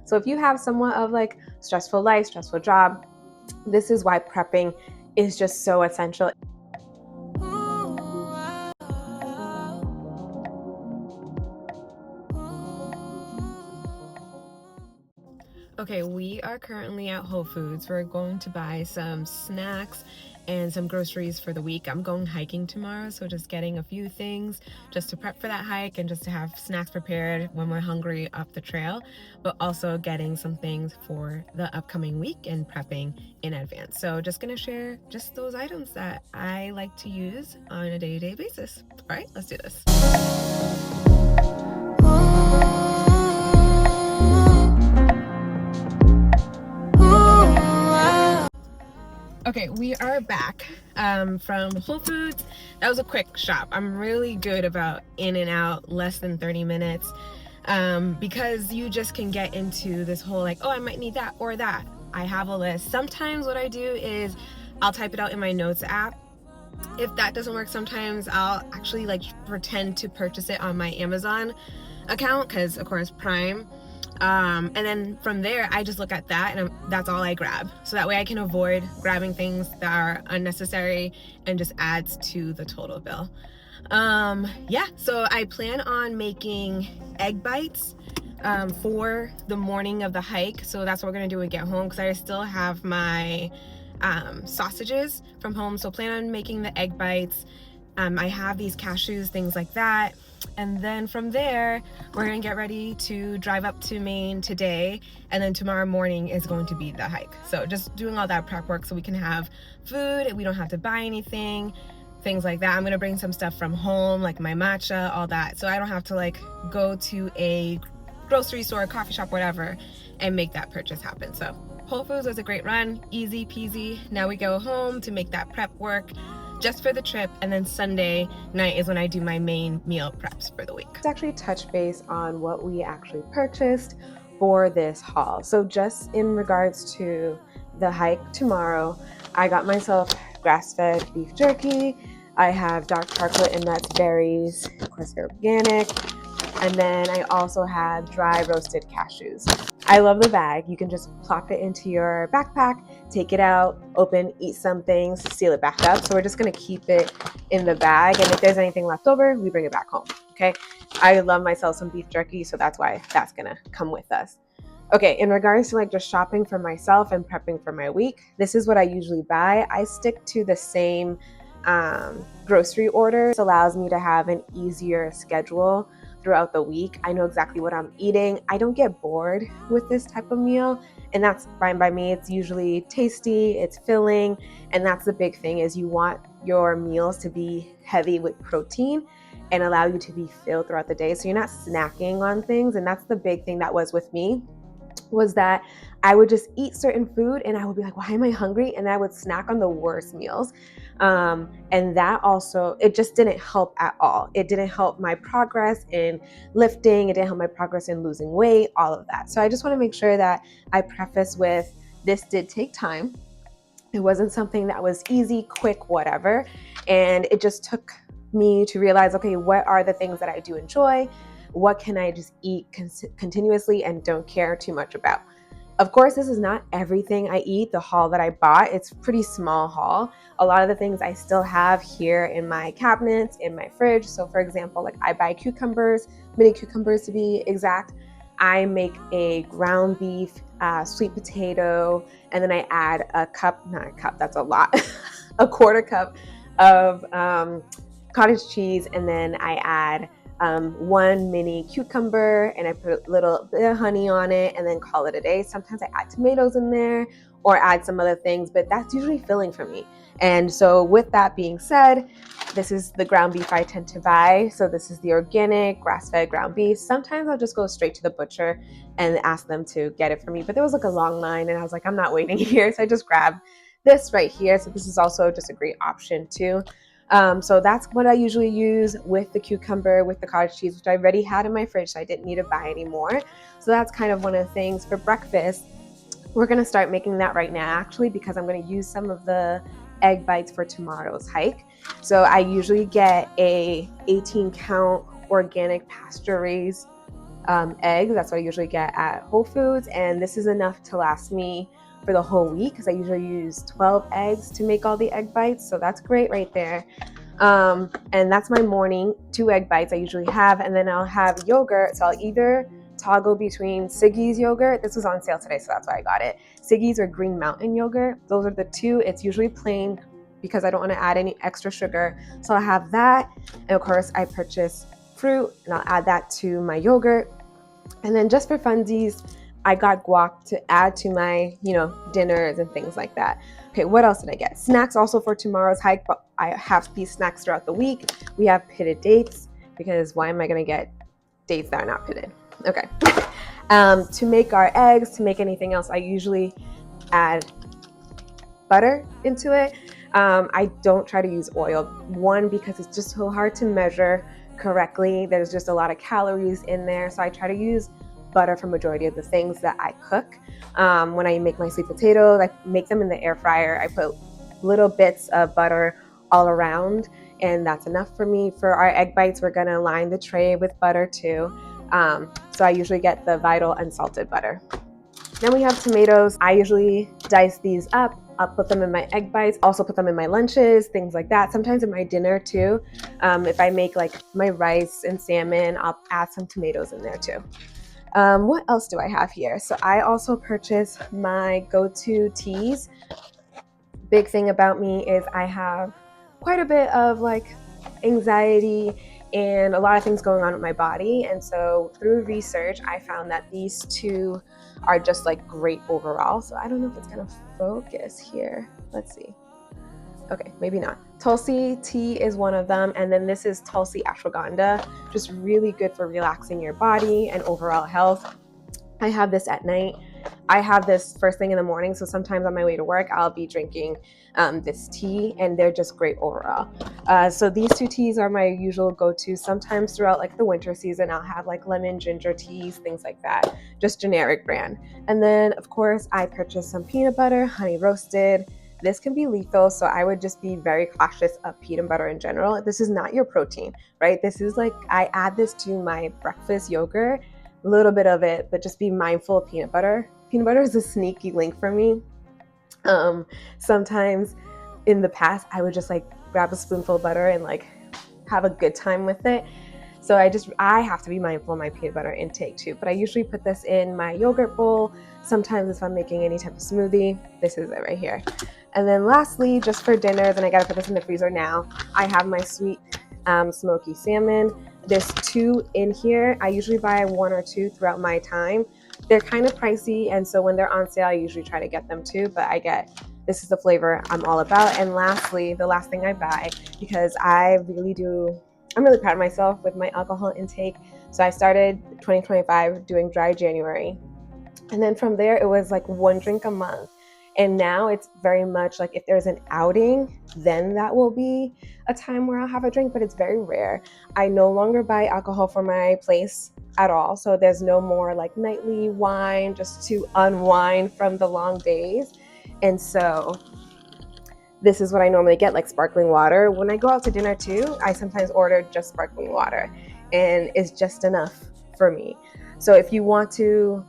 So if you have somewhat of like stressful life, stressful job, this is why prepping is just so essential. Okay, we are currently at Whole Foods. We're going to buy some snacks and some groceries for the week. I'm going hiking tomorrow, so just getting a few things just to prep for that hike and just to have snacks prepared when we're hungry up the trail, but also getting some things for the upcoming week and prepping in advance. So just gonna share just those items that I like to use on a day-to-day basis. All right, let's do this. Okay, we are back from Whole Foods. That was a quick shop. I'm really good about in and out, less than 30 minutes, because you just can get into this whole like, oh, I might need that or that. I have a list. Sometimes what I do is I'll type it out in my notes app. If that doesn't work, sometimes I'll actually like pretend to purchase it on my Amazon account, because of course Prime. And then from there, I just look at that and that's all I grab. So that way I can avoid grabbing things that are unnecessary and just adds to the total bill. Yeah, so I plan on making egg bites for the morning of the hike. So that's what we're gonna do when we get home, because I still have my sausages from home. So plan on making the egg bites. I have these cashews, things like that. And then from there, we're gonna get ready to drive up to Maine today, and then tomorrow morning is going to be the hike. So just doing all that prep work so we can have food, we don't have to buy anything, things like that. I'm gonna bring some stuff from home, like my matcha, all that, so I don't have to like go to a grocery store, coffee shop, whatever, and make that purchase happen. So Whole Foods was a great run, easy peasy. Now we go home to make that prep work just for the trip, and then Sunday night is when I do my main meal preps for the week. Let's actually touch base on what we actually purchased for this haul. So just in regards to the hike tomorrow, I got myself grass-fed beef jerky. I have dark chocolate and nuts berries, of course they're organic. And then I also had dry roasted cashews. I love the bag. You can just plop it into your backpack, take it out, open, eat some things, seal it back up. So we're just gonna keep it in the bag. And if there's anything left over, we bring it back home, okay? I love myself some beef jerky, so that's why that's gonna come with us. Okay, in regards to like just shopping for myself and prepping for my week, this is what I usually buy. I stick to the same grocery order. This allows me to have an easier schedule throughout the week. I know exactly what I'm eating. I don't get bored with this type of meal, and that's fine by me. It's usually tasty, it's filling, and that's the big thing is you want your meals to be heavy with protein and allow you to be filled throughout the day. So you're not snacking on things, and that's the big thing that was with me, was that I would just eat certain food and I would be like, why am I hungry? And I would snack on the worst meals. And that also, it just didn't help at all. It didn't help my progress in lifting. It didn't help my progress in losing weight, all of that. So I just want to make sure that I preface with this did take time. It wasn't something that was easy, quick, whatever. And it just took me to realize, okay, what are the things that I do enjoy? What can I just eat continuously and don't care too much about? Of course, this is not everything I eat. The haul that I bought, it's a pretty small haul. A lot of the things I still have here in my cabinets, in my fridge. So for example, like I buy cucumbers, mini cucumbers to be exact. I make a ground beef, sweet potato, and then I add a cup, not a cup, that's a lot, a quarter cup of cottage cheese, and then I add one mini cucumber, and I put a little bit of honey on it and then call it a day. Sometimes I add tomatoes in there or add some other things, but that's usually filling for me. And so with that being said, this is the ground beef I tend to buy. So this is the organic grass-fed ground beef. Sometimes I'll just go straight to the butcher and ask them to get it for me. But there was like a long line and I was like, I'm not waiting here. So I just grabbed this right here. So this is also just a great option too. So that's what I usually use with the cucumber, with the cottage cheese, which I already had in my fridge, so I didn't need to buy anymore. So that's kind of one of the things for breakfast. We're gonna start making that right now, actually, because I'm gonna use some of the egg bites for tomorrow's hike. So I usually get a 18 count organic pasture raised eggs. That's what I usually get at Whole Foods, and this is enough to last me for the whole week because I usually use 12 eggs to make all the egg bites, so that's great right there. And that's my morning, 2 egg bites I usually have, and then I'll have yogurt. So I'll either toggle between Siggy's yogurt. This was on sale today, so that's why I got it. Siggy's or Green Mountain yogurt. Those are the two. It's usually plain because I don't want to add any extra sugar. So I'll have that. And of course, I purchase fruit and I'll add that to my yogurt. And then just for funsies, I got guac to add to my, dinners and things like that. Okay, what else did I get? Snacks also for tomorrow's hike, but I have these snacks throughout the week. We have pitted dates because why am I going to get dates that are not pitted? Okay. To make our eggs, to make anything else, I usually add butter into it. I don't try to use oil. One, because it's just so hard to measure correctly. There's just a lot of calories in there. So I try to use butter for majority of the things that I cook. When I make my sweet potatoes, I make them in the air fryer. I put little bits of butter all around, and that's enough for me. For our egg bites, we're gonna line the tray with butter too. So I usually get the Vital unsalted butter. Then we have tomatoes. I usually dice these up. I'll put them in my egg bites, also put them in my lunches, things like that. Sometimes in my dinner too. If I make like my rice and salmon, I'll add some tomatoes in there too. What else do I have here? So I also purchase my go-to teas. Big thing about me is I have quite a bit of like anxiety and a lot of things going on with my body. And so through research, I found that these two are just like great overall. So I don't know if it's gonna focus here. Let's see. Okay, maybe not. Tulsi tea is one of them. And then this is Tulsi ashwagandha, just really good for relaxing your body and overall health. I have this at night. I have this first thing in the morning. So sometimes on my way to work, I'll be drinking this tea, and they're just great overall. So these two teas are my usual go-to. Sometimes throughout like the winter season, I'll have like lemon ginger teas, things like that, just generic brand. And then of course I purchased some peanut butter, honey roasted. This can be lethal, so I would just be very cautious of peanut butter in general. This is not your protein, right? This is like, I add this to my breakfast yogurt, a little bit of it, but just be mindful of peanut butter. Peanut butter is a sneaky link for me. Sometimes in the past, I would just like grab a spoonful of butter and like have a good time with it. So I have to be mindful of my peanut butter intake too. But I usually put this in my yogurt bowl. Sometimes if I'm making any type of smoothie, this is it right here. And then lastly, just for dinner, then I gotta put this in the freezer now. I have my sweet smoky salmon. There's 2 in here. I usually buy 1 or 2 throughout my time. They're kind of pricey, and so when they're on sale, I usually try to get them too, but this is the flavor I'm all about. And lastly, the last thing I buy, because I'm really proud of myself with my alcohol intake. So I started 2025 doing dry January. And then from there, it was like 1 drink a month. And now it's very much like if there's an outing, then that will be a time where I'll have a drink, but it's very rare. I no longer buy alcohol for my place at all. So there's no more like nightly wine just to unwind from the long days. And so this is what I normally get, like sparkling water. When I go out to dinner too, I sometimes order just sparkling water, and it's just enough for me. So if you want to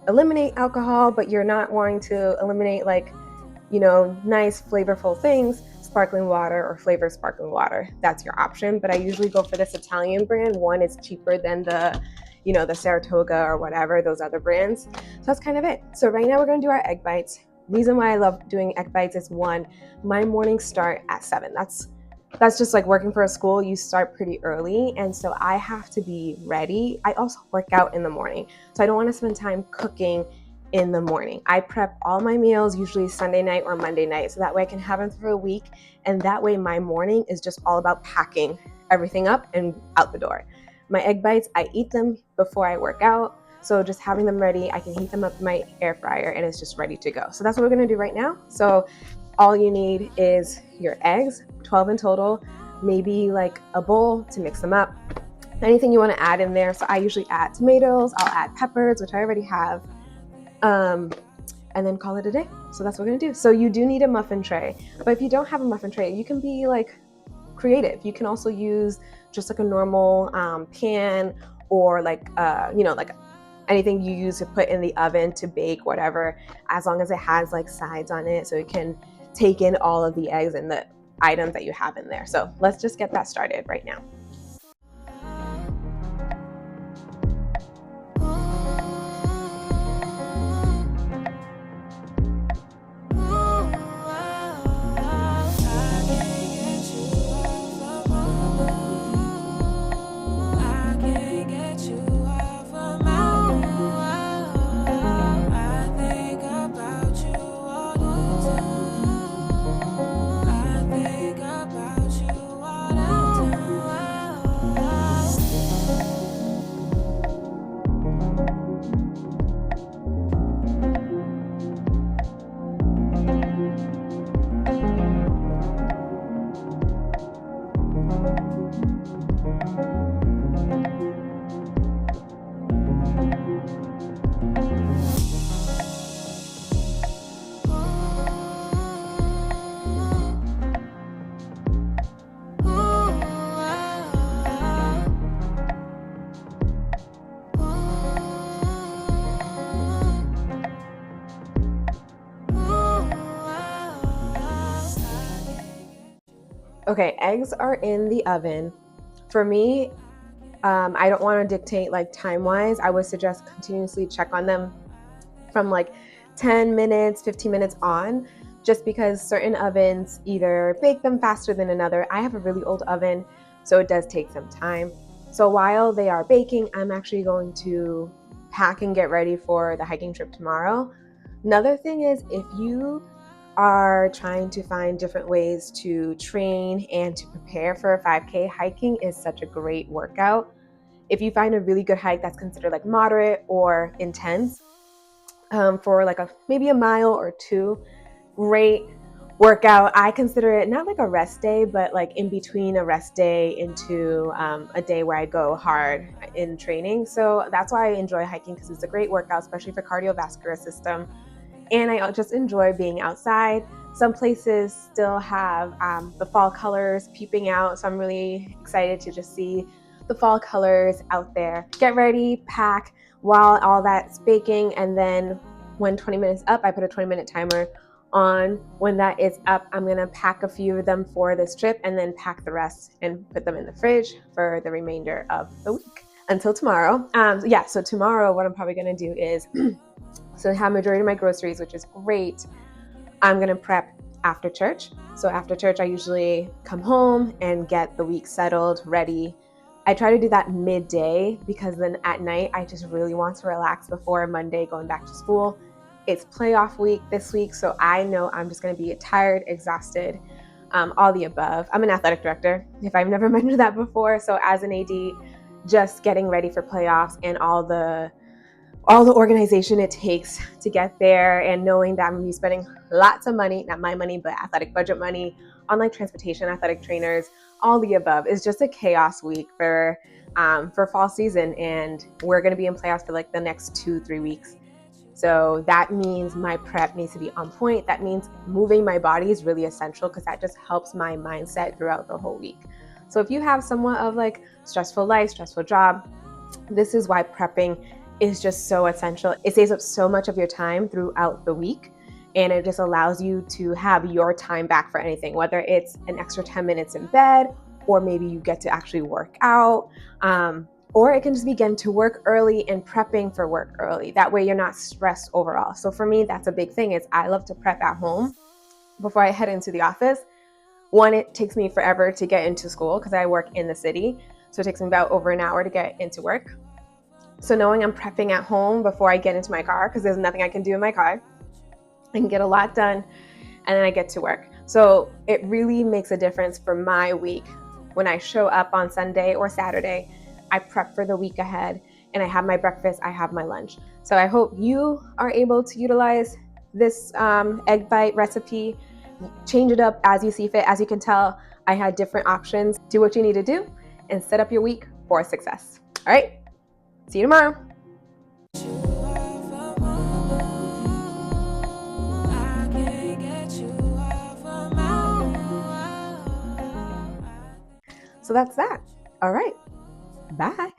eliminate alcohol, but you're not wanting to eliminate like, nice flavorful things, sparkling water or flavored sparkling water, that's your option. But I usually go for this Italian brand. One, it's cheaper than the Saratoga or whatever, those other brands. So that's kind of it. So right now we're gonna do our egg bites. Reason why I love doing egg bites is 1, my mornings start at 7. That's just like working for a school. You start pretty early, and so I have to be ready. I also work out in the morning, so I don't want to spend time cooking in the morning. I prep all my meals usually Sunday night or Monday night, so that way I can have them through a week, and that way my morning is just all about packing everything up and out the door. My egg bites, I eat them before I work out, so just having them ready, I can heat them up in my air fryer and it's just ready to go. So that's what we're gonna do right now. So all you need is your eggs, 12 in total, maybe like a bowl to mix them up. Anything you want to add in there. So I usually add tomatoes, I'll add peppers, which I already have, and then call it a day. So that's what we're gonna do. So you do need a muffin tray, but if you don't have a muffin tray, you can be like creative. You can also use just like a normal pan, or like like anything you use to put in the oven to bake whatever, as long as it has like sides on it so it can take in all of the eggs and the items that you have in there. So let's just get that started right now. Okay, eggs are in the oven. For me, I don't want to dictate like time wise. I would suggest continuously check on them from like 10 minutes, 15 minutes on, just because certain ovens either bake them faster than another. I have a really old oven, so it does take some time. So while they are baking, I'm actually going to pack and get ready for the hiking trip tomorrow. Another thing is, if you are trying to find different ways to train and to prepare for a 5K, hiking is such a great workout. If you find a really good hike that's considered like moderate or intense, for like maybe a mile or two, great workout. I consider it not like a rest day, but like in between a rest day into a day where I go hard in training. So that's why I enjoy hiking, because it's a great workout, especially for cardiovascular system. And I just enjoy being outside. Some places still have the fall colors peeping out, so I'm really excited to just see the fall colors out there. Get ready, pack while all that's baking, and then when 20 minutes up, I put a 20-minute timer on. When that is up, I'm gonna pack a few of them for this trip and then pack the rest and put them in the fridge for the remainder of the week until tomorrow. So tomorrow what I'm probably gonna do is so I have majority of my groceries, which is great. I'm gonna prep after church. So after church, I usually come home and get the week settled, ready. I try to do that midday, because then at night, I just really want to relax before Monday going back to school. It's playoff week this week, so I know I'm just gonna be tired, exhausted, all the above. I'm an athletic director, if I've never mentioned that before. So as an AD, just getting ready for playoffs and all the organization it takes to get there, and knowing that I'm gonna be spending lots of money, not my money, but athletic budget money, on like transportation, athletic trainers, all the above. Is just a chaos week for fall season, and we're gonna be in playoffs for like the next 2-3 weeks. So that means my prep needs to be on point. That means moving my body is really essential, because that just helps my mindset throughout the whole week. So if you have somewhat of like stressful life, stressful job, this is why prepping is just so essential. It saves up so much of your time throughout the week, and it just allows you to have your time back for anything, whether it's an extra 10 minutes in bed, or maybe you get to actually work out, or it can just be getting to work early and prepping for work early. That way you're not stressed overall. So for me, that's a big thing, is I love to prep at home before I head into the office. One, it takes me forever to get into school because I work in the city. So it takes me about over an hour to get into work. So knowing I'm prepping at home before I get into my car, because there's nothing I can do in my car, I can get a lot done, and then I get to work. So it really makes a difference for my week. When I show up on Sunday or Saturday, I prep for the week ahead, and I have my breakfast, I have my lunch. So I hope you are able to utilize this egg bite recipe. Change it up as you see fit. As you can tell, I had different options. Do what you need to do and set up your week for success. All right. See you tomorrow. So that's that. All right. Bye.